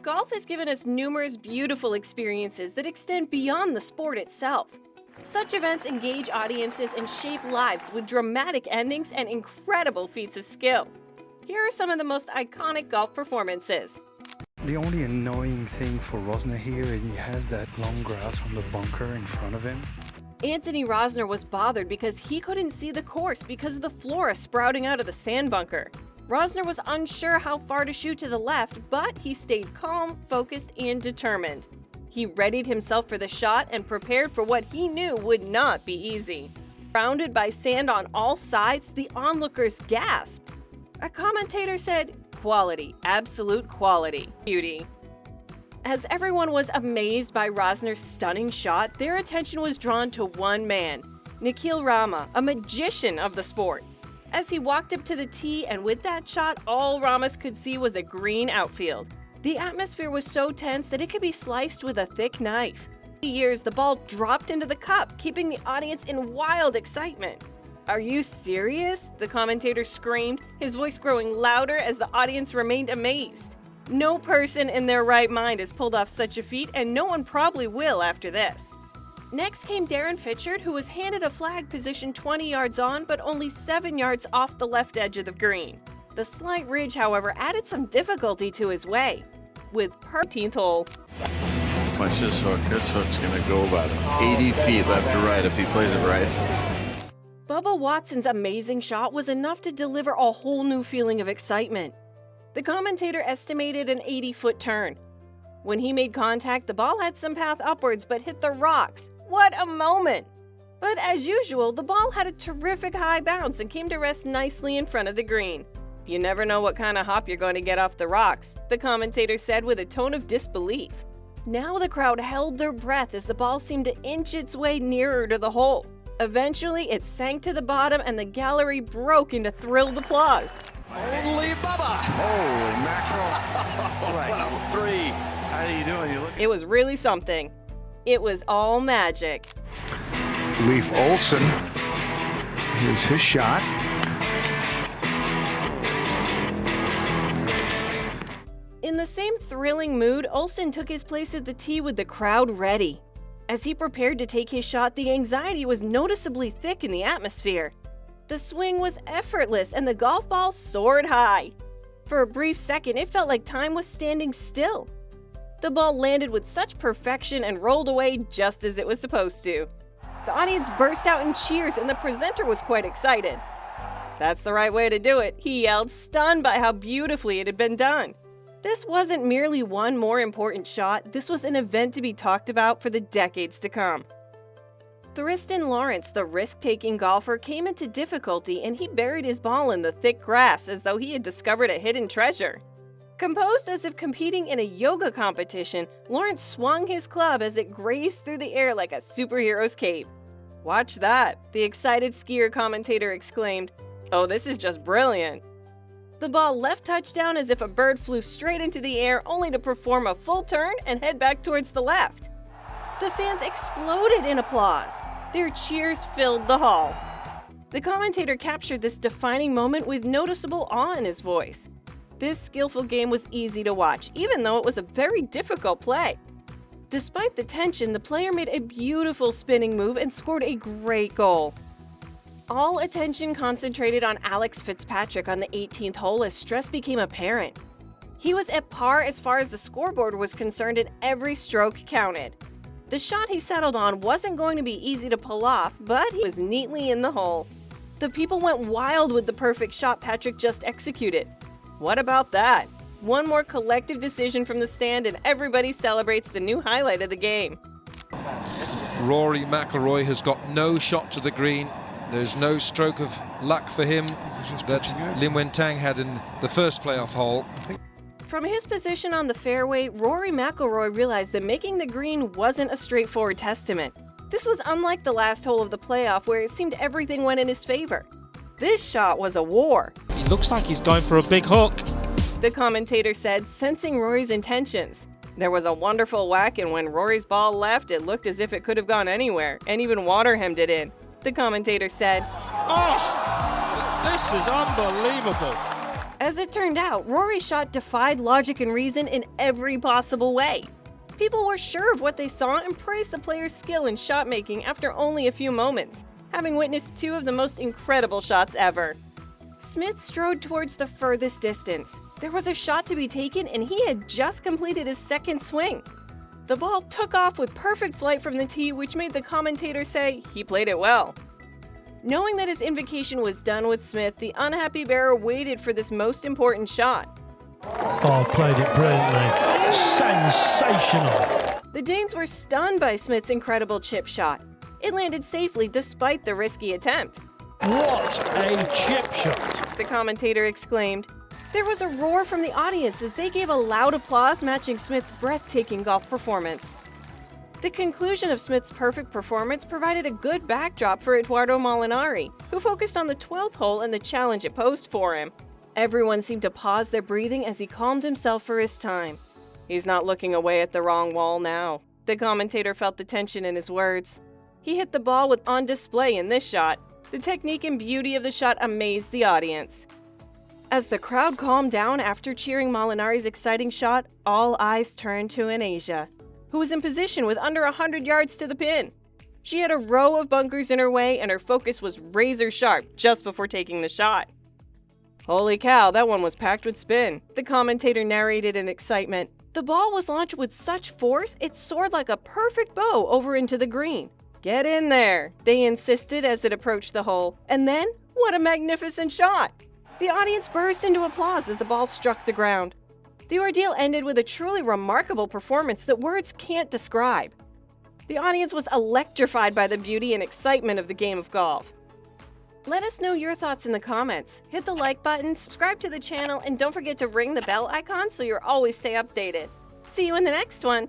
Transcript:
Golf has given us numerous beautiful experiences that extend beyond the sport itself. Such events engage audiences and shape lives with dramatic endings and incredible feats of skill. Here are some of the most iconic golf performances. The only annoying thing for Rosner here is he has that long grass from the bunker in front of him. Anthony Rosner was bothered because he couldn't see the course because of the flora sprouting out of the sand bunker. Rosner was unsure how far to shoot to the left, but he stayed calm, focused, and determined. He readied himself for the shot and prepared for what he knew would not be easy. Surrounded by sand on all sides, the onlookers gasped. A commentator said, "Quality, absolute quality, beauty." As everyone was amazed by Rosner's stunning shot, their attention was drawn to one man, Nikhil Rama, a magician of the sport. As he walked up to the tee and with that shot, all Ramos could see was a green outfield. The atmosphere was so tense that it could be sliced with a thick knife. For years, the ball dropped into the cup, keeping the audience in wild excitement. "Are you serious?" the commentator screamed, his voice growing louder as the audience remained amazed. No person in their right mind has pulled off such a feat, and no one probably will after this. Next came Darren Fitchard, who was handed a flag positioned 20 yards on, but only 7 yards off the left edge of the green. The slight ridge, however, added some difficulty to his way. With 13th hole. Watch this hook. This hook's going to go about 80 feet left to right if he plays it right. Bubba Watson's amazing shot was enough to deliver a whole new feeling of excitement. The commentator estimated an 80-foot turn. When he made contact, the ball had some path upwards but hit the rocks. What a moment! But as usual, the ball had a terrific high bounce and came to rest nicely in front of the green. "You never know what kind of hop you're going to get off the rocks," the commentator said with a tone of disbelief. Now the crowd held their breath as the ball seemed to inch its way nearer to the hole. Eventually, it sank to the bottom and the gallery broke into thrilled applause. Only Bubba! Holy mackerel. What a three. How are you doing? You look. It was really something. It was all magic. Leif Olson. Here's his shot. In the same thrilling mood, Olsen took his place at the tee with the crowd ready. As he prepared to take his shot, the anxiety was noticeably thick in the atmosphere. The swing was effortless and the golf ball soared high. For a brief second, it felt like time was standing still. The ball landed with such perfection and rolled away just as it was supposed to. The audience burst out in cheers and the presenter was quite excited. "That's the right way to do it," he yelled, stunned by how beautifully it had been done. This wasn't merely one more important shot, this was an event to be talked about for the decades to come. Thriston Lawrence, the risk-taking golfer, came into difficulty and he buried his ball in the thick grass as though he had discovered a hidden treasure. Composed as if competing in a yoga competition, Lawrence swung his club as it grazed through the air like a superhero's cape. "Watch that," the excited skier commentator exclaimed. "Oh, this is just brilliant." The ball left touchdown as if a bird flew straight into the air, only to perform a full turn and head back towards the left. The fans exploded in applause. Their cheers filled the hall. The commentator captured this defining moment with noticeable awe in his voice. This skillful game was easy to watch, even though it was a very difficult play. Despite the tension, the player made a beautiful spinning move and scored a great goal. All attention concentrated on Alex Fitzpatrick on the 18th hole as stress became apparent. He was at par as far as the scoreboard was concerned and every stroke counted. The shot he settled on wasn't going to be easy to pull off, but he was neatly in the hole. The people went wild with the perfect shot Patrick just executed. What about that? One more collective decision from the stand and everybody celebrates the new highlight of the game. Rory McIlroy has got no shot to the green. There's no stroke of luck for him that Lim Wen Tang had in the first playoff hole. From his position on the fairway, Rory McIlroy realized that making the green wasn't a straightforward testament. This was unlike the last hole of the playoff where it seemed everything went in his favor. This shot was a war. He looks like he's going for a big hook. The commentator said, sensing Rory's intentions. There was a wonderful whack, and when Rory's ball left, it looked as if it could have gone anywhere, and even water hemmed it in. The commentator said, "Oh, this is unbelievable." As it turned out, Rory's shot defied logic and reason in every possible way. People were sure of what they saw and praised the player's skill in shot making after only a few moments, having witnessed two of the most incredible shots ever. Smith strode towards the furthest distance. There was a shot to be taken and he had just completed his second swing. The ball took off with perfect flight from the tee, which made the commentator say he played it well. Knowing that his invocation was done with Smith, the unhappy bearer waited for this most important shot. Oh, played it brilliantly. Sensational. The Danes were stunned by Smith's incredible chip shot. It landed safely despite the risky attempt. What a chip shot. The commentator exclaimed. There was a roar from the audience as they gave a loud applause matching Smith's breathtaking golf performance. The conclusion of Smith's perfect performance provided a good backdrop for Edoardo Molinari, who focused on the 12th hole and the challenge it posed for him. Everyone seemed to pause their breathing as he calmed himself for his time. He's not looking away at the wrong wall now. The commentator felt the tension in his words. He hit the ball with on display in this shot. The technique and beauty of the shot amazed the audience. As the crowd calmed down after cheering Molinari's exciting shot, all eyes turned to Anasia, who was in position with under 100 yards to the pin. She had a row of bunkers in her way and her focus was razor sharp just before taking the shot. Holy cow, that one was packed with spin, the commentator narrated in excitement. The ball was launched with such force, it soared like a perfect bow over into the green. Get in there, they insisted as it approached the hole. And then, what a magnificent shot! The audience burst into applause as the ball struck the ground. The ordeal ended with a truly remarkable performance that words can't describe. The audience was electrified by the beauty and excitement of the game of golf. Let us know your thoughts in the comments. Hit the like button, subscribe to the channel, and don't forget to ring the bell icon so you'll always stay updated. See you in the next one!